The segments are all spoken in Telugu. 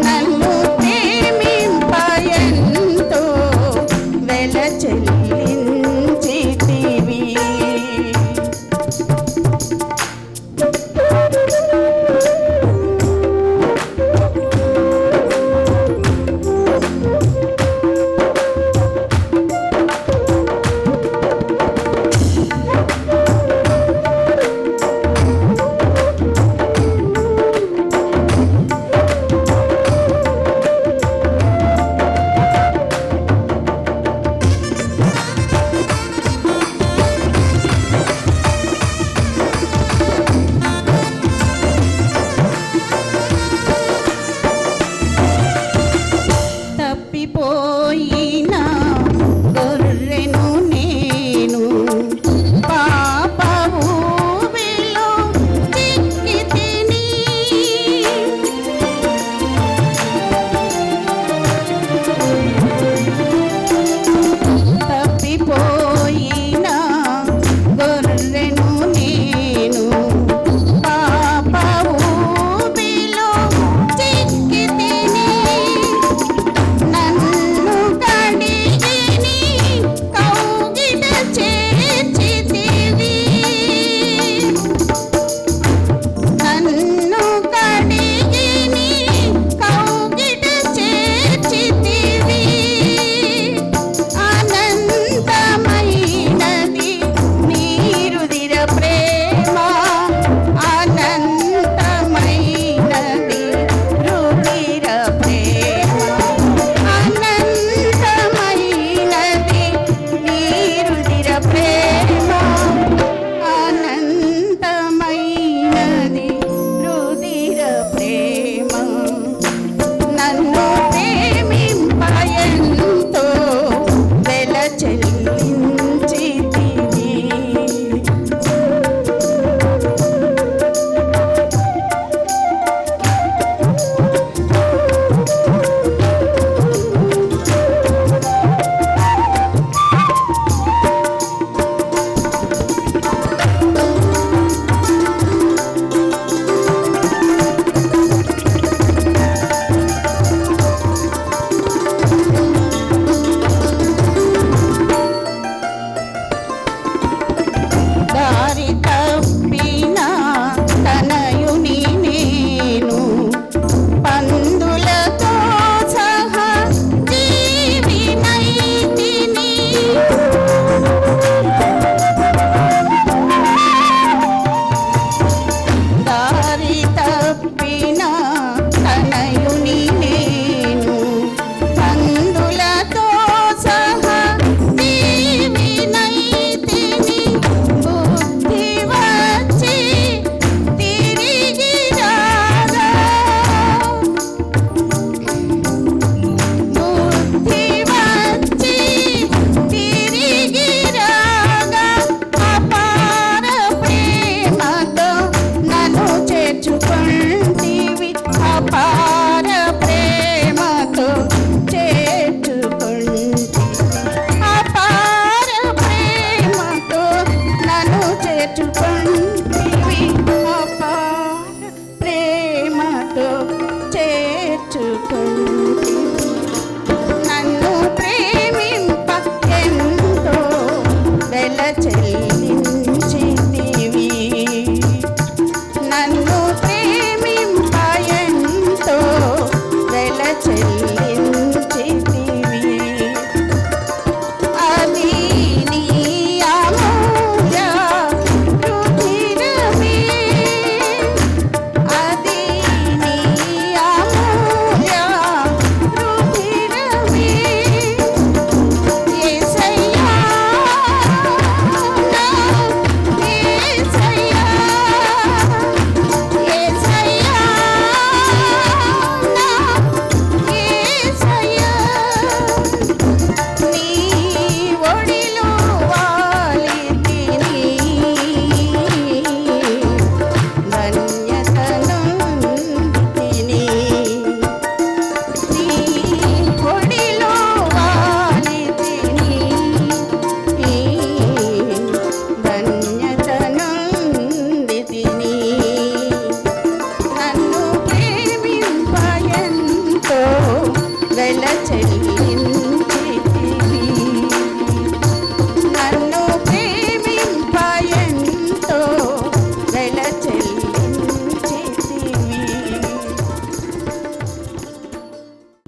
నన్ను ప్రేమింప ఎంతో వెల చెల్లించితివి. తప్పిపోయిన గొర్రెను నేను పాప ఊబిలో చిక్కితిని. తప్పిపోయిన గొర్రెను నేను పాప ఊబిలో చిక్కితిని. నన్ను కడిగిని కౌగిట చేర్చితివి. నన్ను కడిగిని కౌగిట చేర్చితివి. అనంతమైనది నీ రుధిర ప్రేమ. అనంతమైనది రుధిర ప్రేమ. అనంతమైనది నీ రుధిర ప్రేమ. అనంతమైనది రుధిర ప్రేమ. నన్ను ప్రేమింప ఎంతో వెల చెల్లించితివి. దారి తప్పిన తనయుని నేను పందులతో సహా జీవినైతిని. దారి తప్పిన తనయుని నేను పందులతో సహా జీవినైతిని. బుద్ధి వచ్చి తిరిగి రాగా. బుద్ధి వచ్చి తిరిగి రాగా. అపార ప్రేమతో నన్ను చేర్చుకొంటివి. అపార ప్రేమతో చేర్చుకొంటివి. అపార ప్రేమతో నన్ను చేర్చుకొంటివి. అపార ప్రేమతో చేర్చుకొంటివి. నన్ను ప్రేమింప ఎంతో వెల చెల్లించితివి. నన్ను ప్రేమింప ఎంతో వెల చెల్లించితివి. అది నీ అమూల్య రుధిరమే. అది నీ అమూల్య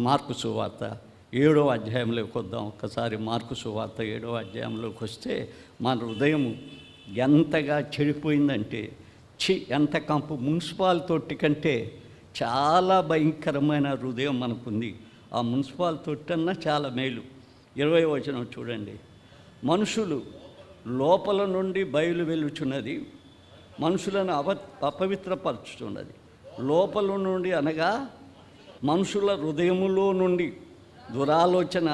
మార్కు సువార్త 7వ అధ్యాయంలోకి వద్దాం. ఒక్కసారి మార్కు సువార్త 7వ అధ్యాయంలోకి వస్తే మన హృదయం ఎంతగా చెడిపోయిందంటే, ఎంత కంపు మున్సిపాల్ తొట్టి కంటే చాలా భయంకరమైన హృదయం మనకుంది. ఆ మున్సిపాల్ తొట్టన్నా చాలా మేలు. 20వ వచనం చూడండి. మనుషులు లోపల నుండి బయలు వెలుచున్నది, మనుషులను అపవిత్రపరచుతున్నది. లోపల నుండి అనగా మనుషుల హృదయములో నుండి దురాలోచన,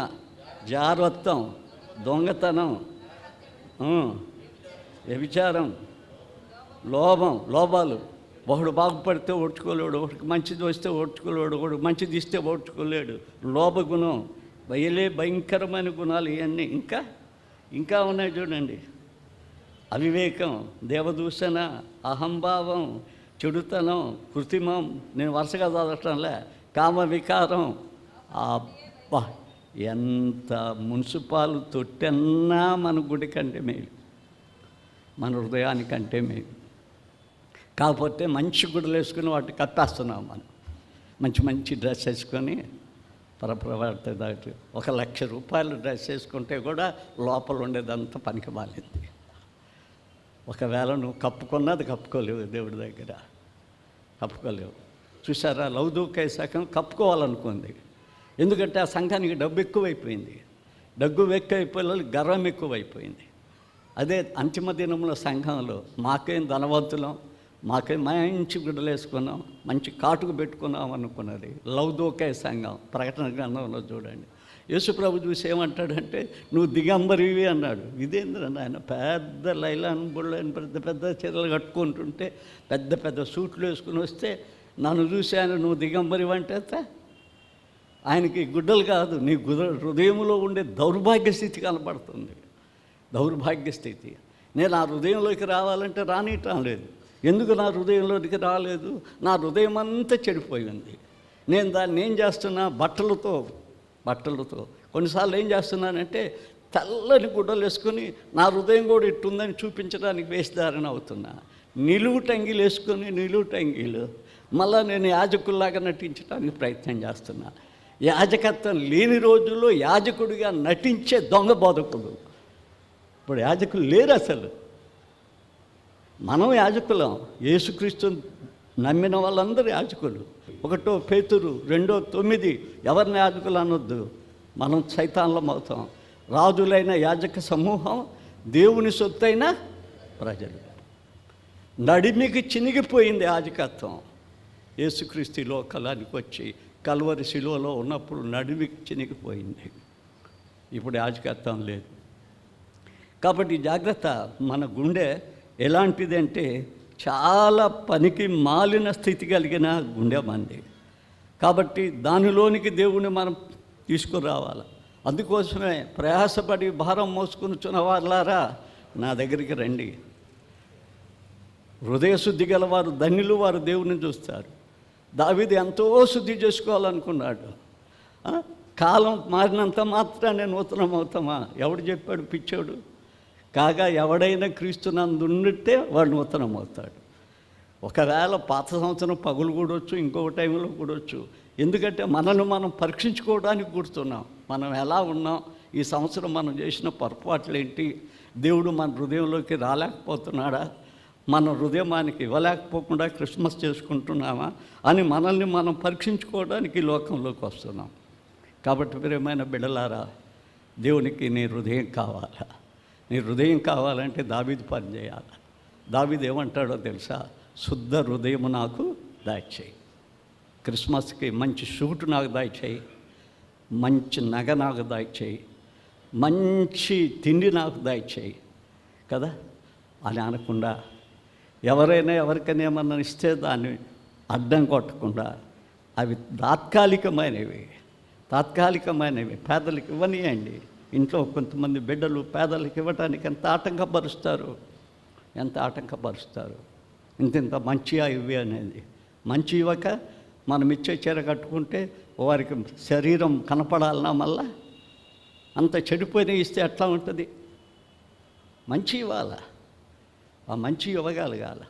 జారత్వం, దొంగతనం, వ్యభిచారం, లోభాలు. ఒకడు బాగుపడితే ఓడ్చుకోలేడు, ఒకటికి మంచిది వస్తే ఓడ్చుకోలేడు, ఒకడు మంచిది ఇస్తే ఓడ్చుకోలేడు. లోభగుణం, భయంకరమైన గుణాలు ఇవన్నీ ఇంకా ఉన్నాయి చూడండి. అవివేకం, దేవదూషణ, అహంభావం, చెడుతనం, కృత్రిమం, నేను వరుసగా చదవటంలే, కామ వికారం. అబ్బా, ఎంత మున్సిపాల్ తొట్టన్నా మన గుడి కంటే మేలు, మన హృదయానికంటే మేలు. కాకపోతే మంచి గుడ్డలు వేసుకుని వాటిని కప్పేస్తున్నాం. మనం మంచి డ్రెస్ వేసుకొని పరపరవాడితే దాటి 1,00,000 రూపాయలు డ్రెస్ వేసుకుంటే కూడా లోపల ఉండేదంతా పనికి మాలింది. ఒకవేళ నువ్వు కప్పుకున్నది కప్పుకోలేవు, దేవుడి దగ్గర కప్పుకోలేవు. చూసారా, లౌదూకే సంఘం కప్పుకోవాలనుకుంది. ఎందుకంటే ఆ సంఘానికి డబ్బు ఎక్కువైపోయింది, గర్వం ఎక్కువైపోయింది. అదే అంతిమ దినంలో సంఘంలో మాకేం ధనవంతులం, మాకేం మంచి గుడ్డలు వేసుకున్నాం, మంచి కాటుకు పెట్టుకున్నాం అనుకున్నది లౌదూకే సంఘం. ప్రకటన గ్రంథంలో చూడండి. యేసుప్రభు చూసి ఏమంటాడంటే, నువ్వు దిగంబరివి అన్నాడు. ఇదేంద్ర ఆయన పెద్ద లైలాన్ బుళ్ళని పెద్ద చీరలు కట్టుకుంటుంటే, పెద్ద సూట్లు వేసుకుని వస్తే నన్ను చూసి ఆయన నువ్వు దిగంబరివి అంటే ఆయనకి గుడ్డలు కాదు, నీ హృదయంలో ఉండే దౌర్భాగ్య స్థితి కనపడుతుంది. దౌర్భాగ్య స్థితి. నేను ఆ హృదయంలోకి రావాలంటే రానియటం లేదు. ఎందుకు నా హృదయంలోకి రాలేదు? నా హృదయం అంతా చెడిపోయింది. నేను దాన్ని ఏం చేస్తున్నా, బట్టలతో కొన్నిసార్లు ఏం చేస్తున్నానంటే తెల్లని గుడ్డలు వేసుకొని నా హృదయం కూడా ఇట్టుందని చూపించడానికి వేషధారణ అవుతున్నా. నిలువు టంగీలు మళ్ళీ నేను యాజకుల్లాగా నటించడానికి ప్రయత్నం చేస్తున్నా. యాజకత్వం లేని రోజుల్లో యాజకుడిగా నటించే దొంగ బోధకుడు. ఇప్పుడు యాజకులు లేరు అసలు. మనం యాజకులం, యేసుక్రీస్తు నమ్మిన వాళ్ళందరూ యాజకులు. 1 పేతురు 2:9 ఎవరిని యాజకులు అనొద్దు, మనం సైతాన్లం అవుతాం. రాజులైన యాజక సమూహం, దేవుని సొత్తైన ప్రజలు. నడిమికి చినిగిపోయింది యాజకత్వం. యేసుక్రీస్తు లోకలానికి వచ్చి కల్వరి శిలువలో ఉన్నప్పుడు నడిమికి చినిగిపోయింది. ఇప్పుడు యాజకత్వం లేదు. కాబట్టి జాగ్రత్త. మన గుండె ఎలాంటిదంటే చాలా పనికి మాలిన స్థితి కలిగిన గుండె మంది. కాబట్టి దానిలోనికి దేవుని మనం తీసుకురావాలి. అందుకోసమే ప్రయాసపడి భారం మోసుకునిచున్న వాళ్ళారా నా దగ్గరికి రండి. హృదయ శుద్ధి గలవారు ధన్యులు, వారు దేవుని చూస్తారు. దావీదు ఎంతో శుద్ధి చేసుకోవాలనుకున్నాడు. కాలం మారినంత మాత్రాన్ని నూతనమవుతామా? ఎవడు చెప్పాడు? పిచ్చోడు. కాగా ఎవడైనా క్రీస్తునందుంటే వాడు నూతనమవుతాడు. ఒకవేళ పాత సంవత్సరం పగులు కూడొచ్చు, ఇంకొక టైంలో కూడొచ్చు. ఎందుకంటే మనల్ని మనం పరీక్షించుకోవడానికి కూర్చున్నాం. మనం ఎలా ఉన్నాం, ఈ సంవత్సరం మనం చేసిన పొరపాట్లు ఏంటి, దేవుడు మన హృదయంలోకి రాలేకపోతున్నాడా, మన హృదయానికి ఇవ్వలేకపోకుండా క్రిస్మస్ చేసుకుంటున్నామా అని మనల్ని మనం పరీక్షించుకోవడానికి ఈ లోకంలోకి వస్తున్నాం. కాబట్టి ప్రియమైన బిడ్డలారా, దేవునికి నీ హృదయం కావాలా? నీ హృదయం కావాలంటే దావీదు పని చేయాలి. దావీదు ఏమంటాడో తెలుసా? శుద్ధ హృదయము నాకు దయచేయి. క్రిస్మస్కి మంచి షూట్ నాకు దయచేయి, మంచి నగ నాకు దయచేయి, మంచి తిండి నాకు దయచేయి కదా అని అనకుండా, ఎవరైనా ఎవరికైనా ఏమన్నా ఇస్తే దాన్ని అడ్డం కొట్టకుండా, అవి తాత్కాలికమైనవి పేదలకు ఇవ్వనియండి. ఇంట్లో కొంతమంది బిడ్డలు పేదలకు ఇవ్వటానికి ఎంత ఆటంకపరుస్తారు. ఇంత మంచిగా ఇవి అనేది. మంచి ఇవ్వక మనం ఇచ్చే చీర కట్టుకుంటే వారికి శరీరం కనపడాలన్నా మళ్ళా అంత చెడిపోయిన ఇస్తే ఎట్లా ఉంటుంది? మంచి ఇవ్వాలా, ఆ మంచి ఇవ్వగలగాల.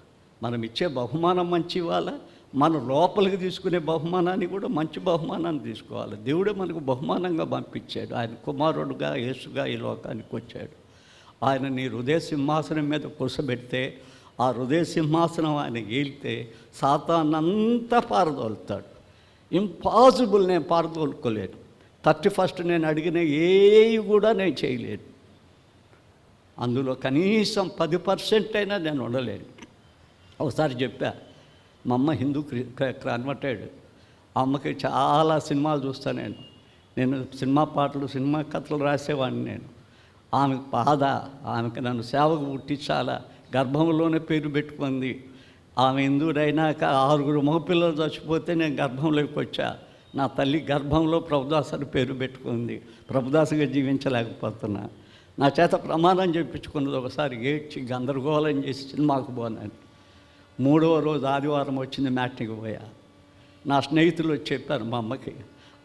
మనం ఇచ్చే బహుమానం మంచి ఇవ్వాలా, మన లోపలికి తీసుకునే బహుమానాన్ని కూడా మంచి బహుమానాన్ని తీసుకోవాలి. దేవుడే మనకు బహుమానంగా పంపించాడు. ఆయన కుమారుడుగా యేసుగా ఈ లోకానికి వచ్చాడు. ఆయన నీ హృదయ సింహాసనం మీద కూర్చోబెడితే ఆ హృదయ సింహాసనం ఆయన ఏలితే సాతానంతా పారదోలుతాడు. ఇంపాసిబుల్, నేను పారదోలుకోలేను. 31st నేను అడిగిన ఏవి కూడా నేను చేయలేను. అందులో కనీసం 10% అయినా నేను ఉండలేను. ఒకసారి చెప్పా, మా అమ్మ హిందూ కన్వర్టెడ్. ఆ అమ్మకి చాలా సినిమాలు చూస్తాను నేను సినిమా పాటలు, సినిమా కథలు రాసేవాడిని నేను. ఆమెకు బాధ, ఆమెకు నన్ను సేవకు పుట్టించాలా, గర్భంలోనే పేరు పెట్టుకుంది. ఆమె హిందువుడైనాక 6 మగపిల్లలు చచ్చిపోతే నేను గర్భంలోకి వచ్చా. నా తల్లి గర్భంలో ప్రభుదాస్ అని పేరు పెట్టుకుంది. ప్రభుదాసుగా జీవించలేకపోతున్నా. నా చేత ప్రమాణం చేయించుకున్నది. ఒకసారి ఏడ్చి గందరగోళం చేసి సినిమాకు పోనాను. 3వ రోజు ఆదివారం వచ్చింది, మ్యాట్నీకి పోయా. నా స్నేహితులు వచ్చి చెప్పారు మా అమ్మకి,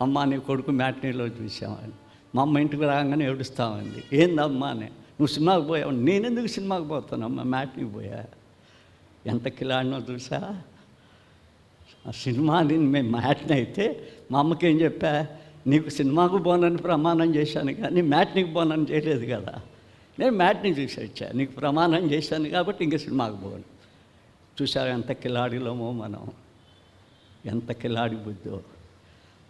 అమ్మ నీ కొడుకు మ్యాట్నీలో చూసామని. మా అమ్మ ఇంటికి రాగానే ఏడుస్తామండి. ఏందమ్మా అని, నువ్వు సినిమాకి పోయావు. నేనెందుకు సినిమాకి పోతానమ్మా, మ్యాట్నీకి పోయా. ఎంత కిలాడినో చూసా. ఆ సినిమాని మేము మ్యాట్ని అయితే మా అమ్మకి ఏం చెప్పా, నీకు సినిమాకు పోనని ప్రమాణం చేశాను కానీ మ్యాట్నీకి పోనని చేయలేదు కదా. నేను మ్యాట్ని చూసి వచ్చా, నీకు ప్రమాణం చేశాను కాబట్టి ఇంక సినిమాకు పోను. చూసా ఎంత కిలాడిలోమో మనం, ఎంత కిలాడి బుద్ధో.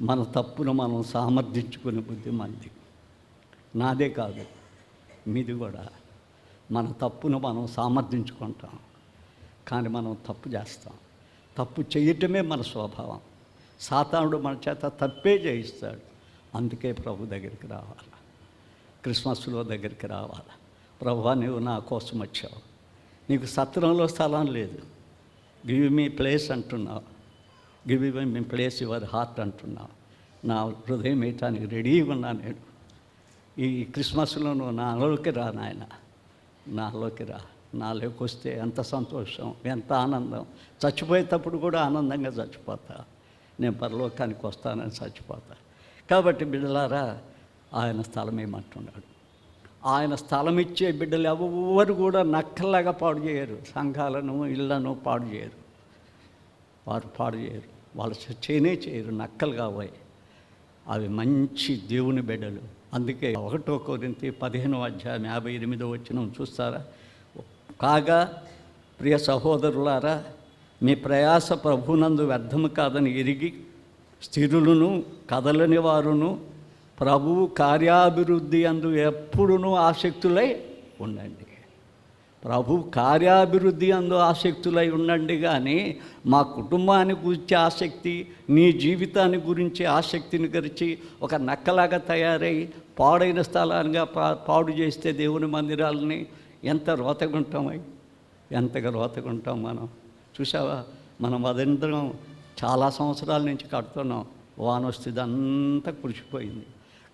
మన తప్పును మనం సామర్థించుకునే బుద్ధి మనది. నాదే కాదు, మీది కూడా. మన తప్పును మనం సామర్థించుకుంటాం, కానీ మనం తప్పు చేస్తాం. తప్పు చేయటమే మన స్వభావం. సాతానుడు మన చేత తప్పే చేయిస్తాడు. అందుకే ప్రభు దగ్గరికి రావాలి, క్రిస్మస్లో దగ్గరికి రావాలి. ప్రభువా నువ్వు నా కోసం వచ్చావు, నీకు సత్రంలో స్థలం లేదు, గివ్ మీ ప్లేస్ అంటున్నావు, give me place your heart అంటున్నావు. నా హృదయం వేయటానికి రెడీగా ఉన్నా నేను. ఈ క్రిస్మస్లో నువ్వు నాలోకి రా నాయన, నాలోకి రా. నాలోకి వస్తే ఎంత సంతోషం, ఎంత ఆనందం. చచ్చిపోయేటప్పుడు కూడా ఆనందంగా చచ్చిపోతా. నేను పరలోకానికి వస్తానని చచ్చిపోతా. కాబట్టి బిడ్డలారా, ఆయన స్థలం ఏమంటున్నాడు. ఆయన స్థలం ఇచ్చే బిడ్డలు ఎవరు కూడా నక్కల్లాగా పాడు చేయరు. సంఘాలను, ఇళ్లను పాడు చేయరు. వారు పాడు చేయరు, వాళ్ళు చేయరు, నక్కలు కావాయి. అవి మంచి దేవుని బిడ్డలు. అందుకే 1 కొరింథీ 15:58 చూస్తారా. కాగా ప్రియ సహోదరులారా, మీ ప్రయాస ప్రభునందు వ్యర్థము కాదని ఎరిగి స్థిరులను కదలని వారును ప్రభువు కార్యాభివృద్ధి అందు ఎప్పుడునూ ఆసక్తులై ఉండండి. ప్రభు కార్యాభివృద్ధి అందు ఆసక్తులై ఉండండి. కానీ మా కుటుంబాన్ని గురించి ఆసక్తి, నీ జీవితాన్ని గురించి ఆసక్తిని గరిచి ఒక నక్కలాగా తయారై పాడైన స్థలాలుగా పాడు చేస్తే దేవుని మందిరాలని ఎంత రోతగుంటామై, ఎంతగా రోతగుంటాం మనం. చూసావా, మనం అదంతరం చాలా సంవత్సరాల నుంచి కడుతున్నాం. వాన వస్తే ఇదంతా కురిసిపోయింది.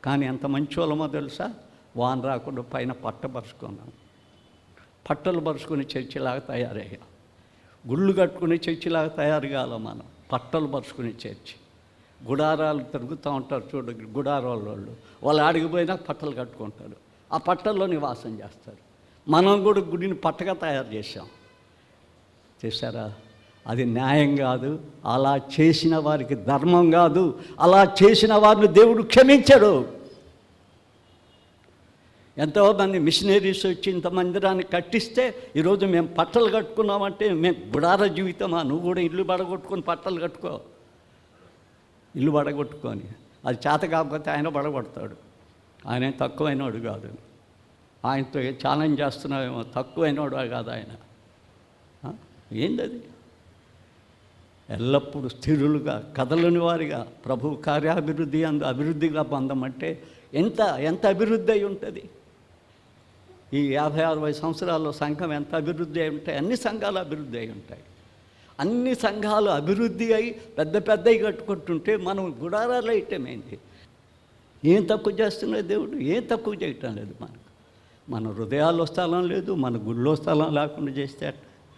కానీ ఎంత మంచి వాళ్ళమో తెలుసా, వాన రాకుండా పైన పట్టపరుచుకున్నాం. పట్టలు పరుచుకుని చర్చిలాగా తయారయ్యాం. గుళ్ళు కట్టుకుని చర్చిలాగా తయారు కాలం మనం. పట్టలు పరుచుకుని చర్చి. గుడారాలు తిరుగుతూ ఉంటారు చూడు, గుడారాల వాళ్ళు ఆడిగిపోయినా పట్టలు కట్టుకుంటారు. ఆ పట్టల్లో నివాసం చేస్తారు. మనం కూడా గుడిని పట్టగా తయారు చేశాం. చేశారా? అది న్యాయం కాదు. అలా చేసిన వారికి ధర్మం కాదు. అలా చేసిన వారిని దేవుడు క్షమించడు. ఎంతోమంది మిషనరీస్ వచ్చి ఇంత మందిరాన్ని కట్టిస్తే ఈరోజు మేము పట్టలు కట్టుకున్నామంటే మేము గుడార జీవితమా? నువ్వు కూడా ఇల్లు బడగొట్టుకొని పట్టలు కట్టుకో. ఇల్లు బడగొట్టుకొని అది చేత కాకపోతే ఆయన బడగొడతాడు. ఆయన తక్కువైనవాడు కాదు. ఆయనతో ఛాలెంజ్ చేస్తున్నావేమో, తక్కువైనవాడు కాదు ఆయన. ఏందది? ఎల్లప్పుడూ స్థిరులుగా కదలని వారిగా ప్రభు కార్యాభివృద్ధి అందు అభివృద్ధిగా పొందమంటే ఎంత అభివృద్ధి అయి ఉంటుంది. ఈ 50-60 సంవత్సరాల్లో సంఘం ఎంత అభివృద్ధి అయి ఉంటాయి. అన్ని సంఘాలు అభివృద్ధి అయి ఉంటాయి. అన్ని సంఘాలు అభివృద్ధి అయి పెద్దవి కట్టుకుంటుంటే మనం గుడారాలు వేయటమేంటి? ఏం తక్కువ చేస్తున్నాడు దేవుడు? ఏం తక్కువ చేయటం లేదు మనకు. మన హృదయాల్లో స్థలం లేదు, మన గుళ్ళో స్థలం లేకుండా చేస్తే.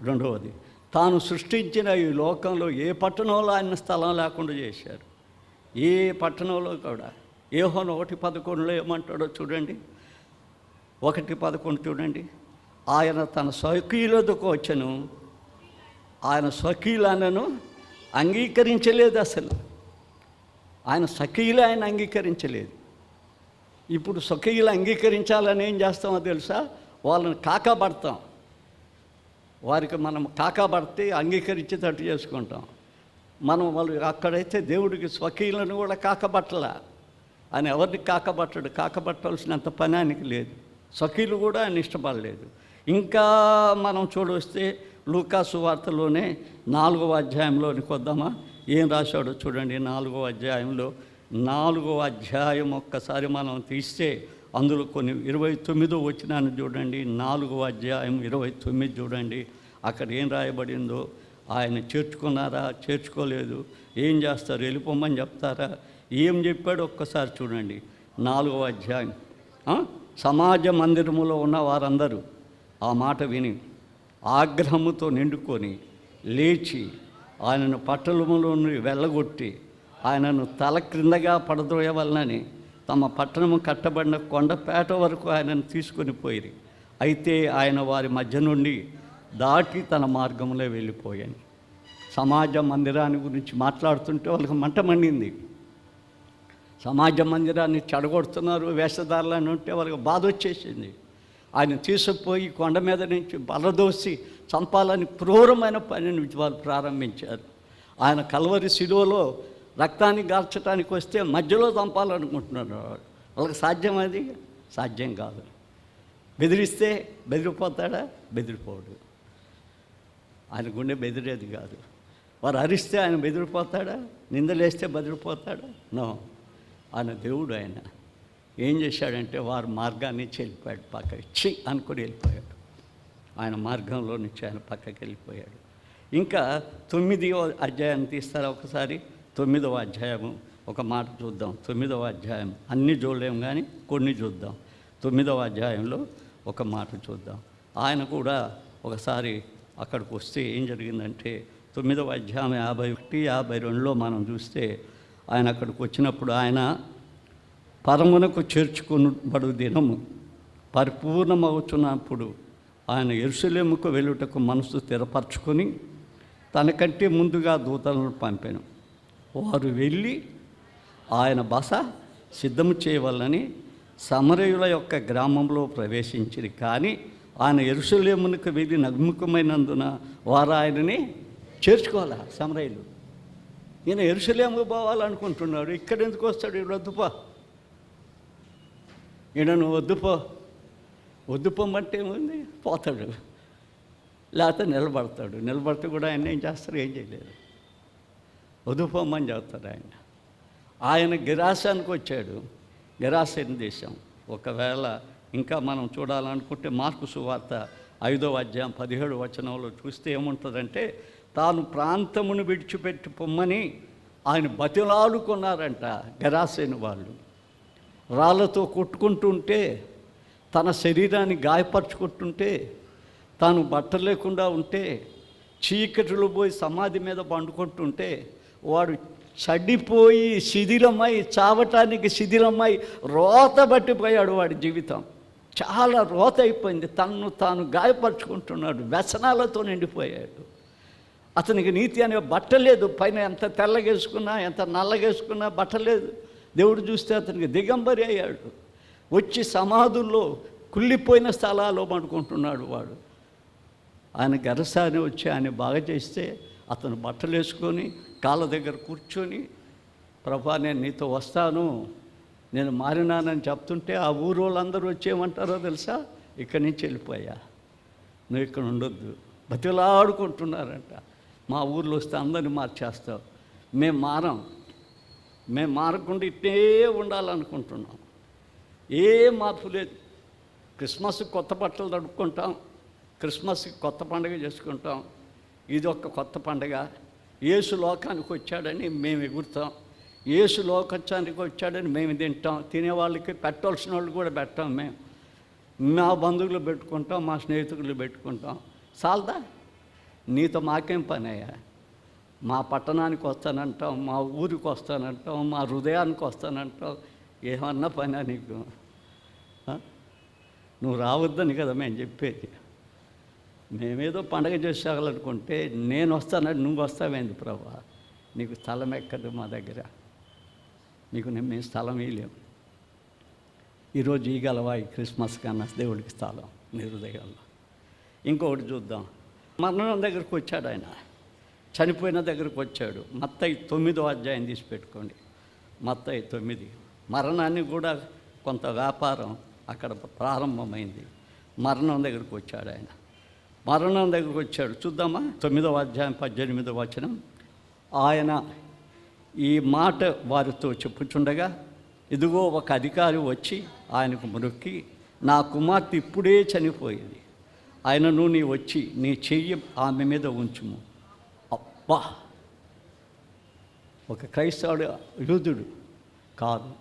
రెండవది, తాను సృష్టించిన ఈ లోకంలో ఏ పట్టణంలో ఆయన స్థలం లేకుండా చేశారు. ఏ పట్టణంలో కూడా. యోహాను 1:11 ఏమంటాడో చూడండి. 1:11 చూడండి. ఆయన తన స్వకీయులతో వచ్చను, ఆయన స్వకీయులనను అంగీకరించలేదు అసలు. ఆయన సఖీలు ఆయన అంగీకరించలేదు. ఇప్పుడు సఖీలు అంగీకరించాలని ఏం చేస్తామో తెలుసా? వాళ్ళని కాకపడతాం. వారికి మనం కాకపడితే అంగీకరించేటట్టు చేసుకుంటాం. మనం వాళ్ళు అక్కడైతే దేవుడికి స్వకీయులను కూడా కాకపట్టల. ఆయన ఎవరిని కాకపట్టడు. కాకపట్టాల్సినంత పని ఆయనకి లేదు. స్వకీయులు కూడా ఆయన ఇష్టపడలేదు. ఇంకా మనం చూడొస్తే లూకా సువార్తలోనే 4వ అధ్యాయంలోనికి వద్దామా? ఏం రాశాడో చూడండి. 4వ అధ్యాయంలో 4వ అధ్యాయం ఒక్కసారి మనం తీస్తే అందులో కొన్ని 29వ వచనాన్ని చూడండి. 4వ అధ్యాయం 29 చూడండి. అక్కడ ఏం రాయబడిందో. ఆయన చేర్చుకున్నారా? చేర్చుకోలేదు. ఏం చేస్తారు? వెళ్ళిపోమని చెప్తారా? ఏం చెప్పాడు ఒక్కసారి చూడండి. 4వ అధ్యాయం. సమాజ మందిరములో ఉన్న వారందరూ ఆ మాట విని ఆగ్రహముతో నిండుకొని లేచి ఆయనను పట్టణములో నుండి వెళ్ళగొట్టి ఆయనను తల క్రిందగా పడద్రోయవలనని తమ పట్టణము కట్టబడిన కొండపేట వరకు ఆయనను తీసుకొని పోయిరి. అయితే ఆయన వారి మధ్య నుండి దాటి తన మార్గంలో వెళ్ళిపోయాను. సమాజ మందిరాన్ని గురించి మాట్లాడుతుంటే వాళ్ళకి మంట మండింది. సమాజ మందిరాన్ని చెడగొడుతున్నారు వేషధారులని ఉంటే వాళ్ళకి బాధ వచ్చేసింది. ఆయన తీసుకుపోయి కొండ మీద నుంచి బలదోసి చంపాలని క్రూరమైన పనిని వాళ్ళు ప్రారంభించారు. ఆయన కల్వరి శిలువలో రక్తాన్ని గార్చడానికి వస్తే మధ్యలో చంపాలనుకుంటున్నారు. వాళ్ళకి సాధ్యం? అది సాధ్యం కాదు. బెదిరిస్తే బెదిరిపోతాడా? బెదిరిపోడు. ఆయన గుండె బెదిరేది కాదు. వారు అరిస్తే ఆయన బెదిరిపోతాడా? నిందలేస్తే బెదిరిపోతాడా? నో. ఆయన దేవుడు. ఆయన ఏం చేశాడంటే వారి మార్గాన్ని వెళ్ళిపోయాడు. పక్కకి అనుకుని వెళ్ళిపోయాడు. ఆయన మార్గంలో నుంచి ఆయన పక్కకి వెళ్ళిపోయాడు. ఇంకా 9వ అధ్యాయాన్ని తీస్తారా ఒకసారి? 9వ అధ్యాయము ఒక మాట చూద్దాం. 9వ అధ్యాయం అన్నీ చూడలేము కానీ కొన్ని చూద్దాం. 9వ అధ్యాయంలో ఒక మాట చూద్దాం. ఆయన కూడా ఒకసారి అక్కడికి వస్తే ఏం జరిగిందంటే 9వ అధ్యాయం 51, 52లో మనం చూస్తే ఆయన అక్కడికి వచ్చినప్పుడు ఆయన పరమునకు చేర్చుకునబడు దినము పరిపూర్ణమవుతున్నప్పుడు ఆయన యెరూషలేముకు వెళ్ళుటకు మనసు స్థిరపరచుకొని తనకంటే ముందుగా దూతలను పంపాను. వారు వెళ్ళి ఆయన బస సిద్ధము చేయవలని సమరయుల యొక్క గ్రామంలో ప్రవేశించిరి. కానీ ఆయన యెరూషలేమునకు వెళ్ళి నగ్ముఖమైనందున వారు ఆయనని చేర్చుకోవాలా? సమరయులు. ఈయన యెరూషలేముకు పోవాలనుకుంటున్నాడు. ఇక్కడ ఎందుకు వస్తాడు? ఈయన వద్దుపో, ఈయనను వద్దుపోమంటే ఏముంది? పోతాడు. లేకపోతే నిలబడతాడు. నిలబడితే కూడా ఆయన ఏం చేస్తారు? ఏం చేయలేరు. వదుపోమని చెప్తాడు ఆయన. ఆయన గిరాసానికి వచ్చాడు. గిరాసేన దేశం. ఒకవేళ ఇంకా మనం చూడాలనుకుంటే మార్కు సువార్త 5వ అధ్యాయం 17వ వచనంలో చూస్తే ఏముంటుందంటే తాను ప్రాంతమును విడిచిపెట్టి పొమ్మని ఆయన బతిలాడుకున్నారంట గెరాసేను వాళ్ళు. రాళ్ళతో కొట్టుకుంటుంటే, తన శరీరాన్ని గాయపరుచుకుంటుంటే, తాను బట్టలు లేకుండా ఉంటే, చీకటిలో పోయి సమాధి మీద పండుకుంటుంటే వాడు చడిపోయి శిథిలమై చావటానికి శిథిలమై రోత పట్టిపోయాడు. వాడి జీవితం చాలా రోత అయిపోయింది. తనను తాను గాయపరుచుకుంటున్నాడు. వ్యసనాలతో నిండిపోయాడు. అతనికి నీతి అనే బట్ట లేదు. పైన ఎంత తెల్లగేసుకున్నా ఎంత నల్లగేసుకున్నా బట్ట లేదు. దేవుడు చూస్తే అతనికి దిగంబరి అయ్యాడు. వచ్చి సమాధుల్లో కుళ్ళిపోయిన స్థలాల్లో పండుకుంటున్నాడు వాడు. ఆయన గరసాని వచ్చి ఆయన బాగా చేస్తే అతను బట్టలు వేసుకొని కాళ్ళ దగ్గర కూర్చొని, ప్రభా నేను నీతో వస్తాను, నేను మారినానని చెప్తుంటే ఆ ఊరు వాళ్ళందరూ వచ్చేయమంటారో తెలుసా? ఇక్కడి నుంచి వెళ్ళిపోయా, నువ్వు ఇక్కడ ఉండొద్దు. బతిలాడుకుంటున్నారంట. మా ఊర్లో వస్తే అందరిని మార్చేస్తావు. మేము మారకుండా ఇట్టే ఉండాలనుకుంటున్నాం. ఏ మార్పు లేదు. క్రిస్మస్కి కొత్త బట్టలు తడుపుకుంటాం, క్రిస్మస్కి కొత్త పండుగ చేసుకుంటాం. ఇది ఒక కొత్త పండుగ. యేసు లోకానికి వచ్చాడని మేము ఎగురుతాం. యేసు లోకానికి వచ్చాడని మేము తింటాం. తినేవాళ్ళకి పెట్టవలసిన వాళ్ళు కూడా పెట్టాం. మేము మా బంధువులు పెట్టుకుంటాం, మా స్నేహితులు పెట్టుకుంటాం. చాలదా? నీతో మాకేం పని అయ్యా? మా పట్టణానికి వస్తానంటాం, మా ఊరికి వస్తానంటాం, మా హృదయానికి వస్తానంటాం. ఏమన్నా పనా నీకు? నువ్వు రావద్దని కదా మేము చెప్పేది. మేమేదో పండగ చేసేయాలనుకుంటే నేను వస్తానంటే నువ్వు వస్తావేంది ప్రభా? నీకు స్థలం ఎక్కదు మా దగ్గర, మేము స్థలం వేయలేము. ఈరోజు ఇగలవా ఈ క్రిస్మస్ కన్నా దేవుడికి స్థలం నీ హృదయంలో. ఇంకొకటి చూద్దాం. మరణం దగ్గరకు వచ్చాడు ఆయన, చనిపోయిన దగ్గరకు వచ్చాడు. మత్తయి 9వ అధ్యాయం తీసి పెట్టుకోండి. మత్తయి 9. మరణాన్ని కూడా కొంత వ్యాపారం అక్కడ ప్రారంభమైంది. మరణం దగ్గరకు వచ్చాడు ఆయన. మరణం దగ్గరకు వచ్చాడు, చూద్దామా. 9వ అధ్యాయం 18వ వచనం. ఆయన ఈ మాట వారితో చెప్పుచుండగా, ఇదిగో ఒక అధికారి వచ్చి ఆయనకు మొక్కి, నా కుమార్తె ఇప్పుడే చనిపోయింది, ఆయనను నీ వచ్చి నీ చెయ్యి ఆమె మీద ఉంచుము. అబ్బా! ఒక క్రైస్తవుడు, యూదుడు కాదు,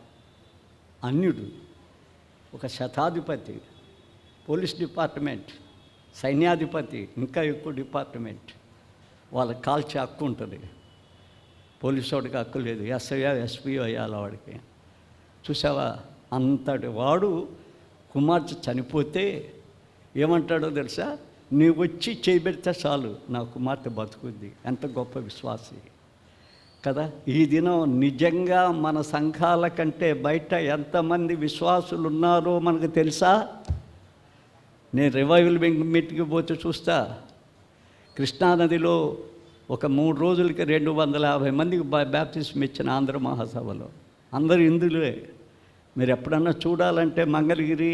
అన్యుడు, ఒక శతాధిపతి, పోలీస్ డిపార్ట్మెంట్, సైన్యాధిపతి, ఇంకా ఎక్కువ డిపార్ట్మెంట్, వాళ్ళకి కాల్చే హక్కు ఉంటుంది. పోలీసు వాడికి హక్కు లేదు. ఎస్పీ అయ్యాలి వాడికి. చూసావా, అంతటి వాడు కుమార్తె చనిపోతే ఏమంటాడో తెలుసా? నీ వచ్చి చేయబెడితే చాలు, నా కుమార్తె బతుకుద్ది. ఎంత గొప్ప విశ్వాసి కదా. ఈ దినం నిజంగా మన సంఘాల కంటే బయట ఎంతమంది విశ్వాసులు ఉన్నారో మనకు తెలుసా? నేను రివైవల్ మీటింగ్కి పోతే చూస్తా, కృష్ణానదిలో ఒక 3 రోజులకి 250 మందికి బ్యాప్టిజం ఇచ్చిన ఆంధ్ర మహాసభలో. అందరు హిందువులే. మీరు ఎప్పుడన్నా చూడాలంటే మంగళగిరి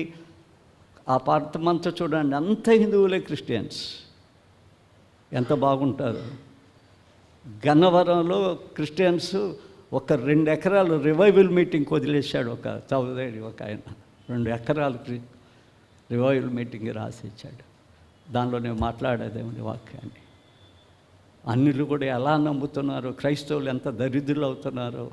ఆ ప్రాంతమంతా చూడండి, అంత హిందువులే, క్రిస్టియన్స్. ఎంత బాగుంటారు. గన్నవరంలో క్రిస్టియన్స్ ఒక 2 ఎకరాలు రివైవల్ మీటింగ్కి వదిలేశాడు. ఒక చౌదరి ఒక ఆయన 2 ఎకరాలు రివైవల్ మీటింగ్కి రాసి ఇచ్చాడు. దానిలో నేను మాట్లాడేదేమని వాక్యాన్ని. అన్యులు కూడా ఎలా నమ్ముతున్నారు, క్రైస్తవులు ఎంత దరిద్రులు అవుతున్నారో,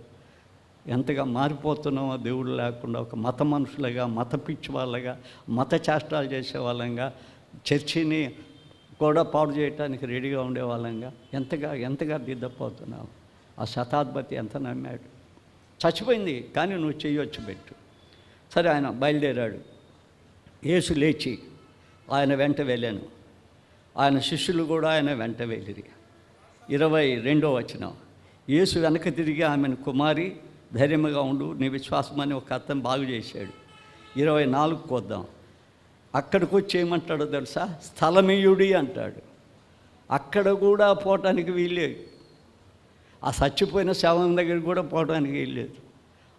ఎంతగా మారిపోతున్నామో. దేవుడు లేకుండా ఒక మత మనుషులుగా, మత పిచ్చి వాళ్ళగా, మత చేష్టాలు చేసే వాళ్ళంగా, చర్చిని కూడా పాడు చేయడానికి రెడీగా ఉండే వాళ్ళంగా ఎంతగా దిద్దపోతున్నాం. ఆ శతాధిపతి ఎంత నమ్మాడు. చచ్చిపోయింది, కానీ నువ్వు చెయ్యొచ్చు పెట్టు. సరే, ఆయన బయలుదేరాడు. యేసు లేచి ఆయన వెంట వెళ్ళాను. ఆయన శిష్యులు కూడా ఆయన వెంట వెళ్ళిరి. 22వ వచనం. యేసు వెనక తిరిగి ఆమెను, కుమారి ధైర్యంగా ఉండు, నీ విశ్వాసం అని ఒక అతను బాగు చేశాడు. 24కు వద్దాం. అక్కడికి వచ్చి ఏమంటాడో తెలుసా? స్థలమీయుడి అంటాడు. అక్కడ కూడా పోవటానికి వీల్లేదు. ఆ చచ్చిపోయిన శవం దగ్గర కూడా పోవడానికి వీల్లేదు.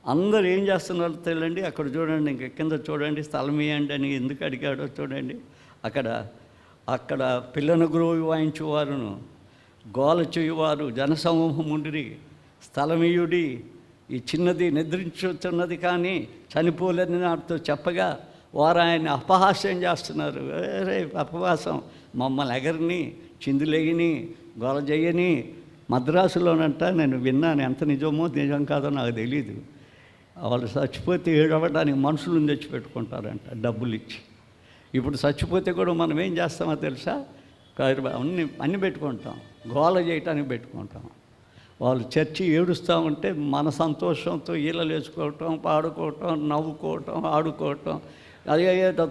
అందరు ఏం చేస్తున్నారో తెలియండి. అక్కడ చూడండి, ఇంక కింద చూడండి, స్థలం ఇవ్వండి అని ఎందుకు అడిగాడో చూడండి. అక్కడ పిల్లన గ్రోవి వాయించేవారును, గోల చేయువారు జనసమూహం ఉండిరి. స్థలమీయుడి, ఈ చిన్నది నిద్రించుతున్నది కానీ చనిపోలేదని నాటితో చెప్పగా, వారు ఆయన అపహాస్యం చేస్తున్నారు. రే అపవాసం, మమ్మల్ని ఎగరిని, చిందులేగిని, గోల చేయని. మద్రాసులోనంట నేను విన్నాను, ఎంత నిజం కాదో నాకు తెలీదు. వాళ్ళు చచ్చిపోతే ఏడవడానికి మనుషులను తెచ్చిపెట్టుకుంటారంట డబ్బులు ఇచ్చి. ఇప్పుడు చచ్చిపోతే కూడా మనం ఏం చేస్తామో తెలుసా? అన్నీ పెట్టుకుంటాం, గోల చేయటానికి పెట్టుకుంటాం. వాళ్ళు చర్చి ఏడుస్తూ ఉంటే మన సంతోషంతో ఈలలు వేసుకోవటం, పాడుకోవటం, నవ్వుకోవటం, ఆడుకోవటం. అదే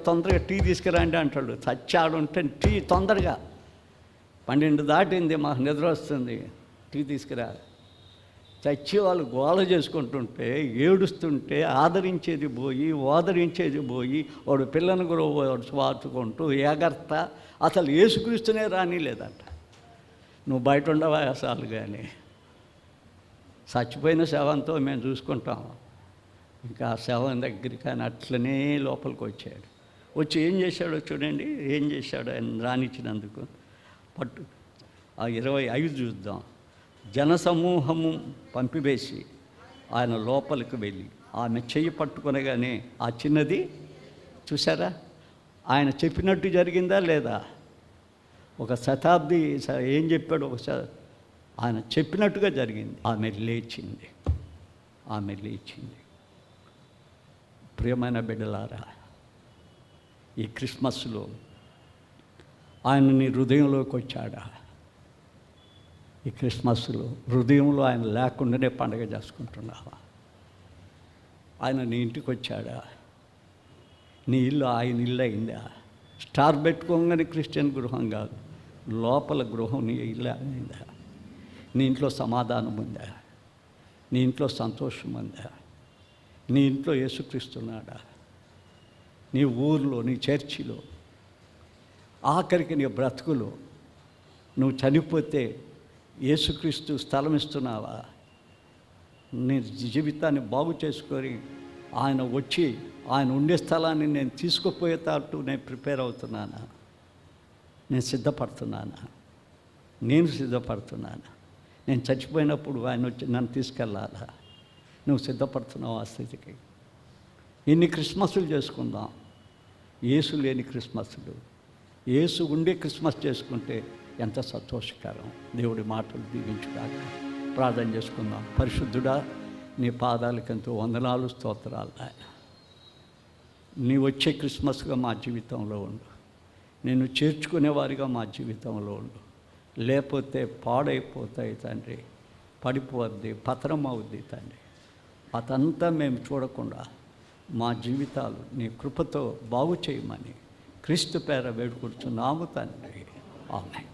తొందరగా టీ తీసుకురండి అంటాడు. చచ్చి ఆడుంటే టీ తొందరగా 12 దాటింది, మాకు నిద్ర వస్తుంది, టీ తీసుకురా. చచ్చి వాళ్ళు గోల చేసుకుంటుంటే, ఏడుస్తుంటే ఆదరించేది పోయి, ఓదరించేది పోయి, వాడు పిల్లను కూడా వాడు స్వార్చుకుంటూ ఎగర్త అసలు యేసుక్రీస్తునే రానిలేదంట. నువ్వు బయట ఉండవా అసలు. కానీ చచ్చిపోయిన శవంతో మేము చూసుకుంటాం. ఇంకా ఆ శవం దగ్గరికి ఆయన అట్లనే లోపలికి వచ్చాడు. వచ్చి ఏం చేశాడో చూడండి, ఏం చేశాడు ఆయన రానిచ్చినందుకు. ఆ 25 చూద్దాం. జనసమూహము పంపివేసి ఆయన లోపలికి వెళ్ళి ఆమె చెయ్యి పట్టుకొనగానే ఆ చిన్నది చూసారా, ఆయన చెప్పినట్టు జరిగిందా లేదా? ఒక శతాబ్ది ఏం చెప్పాడు, ఆయన చెప్పినట్టుగా జరిగింది. ఆమె లేచింది. ప్రియమైన బిడ్డలారా, ఈ క్రిస్మస్లో ఆయన నీ హృదయంలోకి వచ్చాడా? ఈ క్రిస్మస్లో హృదయంలో ఆయన లేకుండానే పండగ చేసుకుంటున్నావా? ఆయన నీ ఇంటికి వచ్చాడా? నీ ఇల్లు ఆయన ఇల్లు అయిందా? స్టార్ పెట్టుకోగానే క్రిస్టియన్ గృహం కాదు, లోపల గృహం నీ ఇల్లు అయిందా? నీ ఇంట్లో సమాధానం ఉందా? నీ ఇంట్లో సంతోషం ఉందా? నీ ఇంట్లో యేసుక్రీస్తున్నాడా? నీ ఊర్లో, నీ చర్చిలో, ఆఖరికి నీ బ్రతుకులో నువ్వు చనిపోతే యేసుక్రీస్తు స్థలం ఇస్తున్నావా? నీ జీవితాన్ని బాగు చేసుకొని ఆయన వచ్చి ఆయన ఉండే స్థలాన్ని నేను తీసుకుపోయేటట్టు నేను ప్రిపేర్ అవుతున్నానా? నేను సిద్ధపడుతున్నానా? నేను సిద్ధపడుతున్నాను. నేను చచ్చిపోయినప్పుడు ఆయన వచ్చి నన్ను తీసుకెళ్ళాలా? నువ్వు సిద్ధపడుతున్నావు ఆ స్థితికి? ఇన్ని క్రిస్మస్లు చేసుకుందాం, యేసు లేని క్రిస్మస్లు. యేసు ఉండే క్రిస్మస్ చేసుకుంటే ఎంత సంతోషకరం. దేవుడి మాటలు దీవించుగాక. ప్రార్థన చేసుకుందాం. పరిశుద్ధుడా, నీ పాదాలకు ఎంతో వందనాలు, స్తోత్రాలు నాయన. నీ వచ్చే క్రిస్మస్గా మా జీవితంలో ఉండు. నేను చేర్చుకునేవారిగా మా జీవితంలో ఉండు. లేకపోతే పాడైపోతాయి తండ్రి, పడిపోద్ది, పతనం అవుద్ది తండ్రి. అదంతా మేము చూడకుండా మా జీవితాలు నీ కృపతో బాగు చేయమని క్రీస్తు పేర వేడుకుంటున్నాము తండ్రి. ఆమేన్.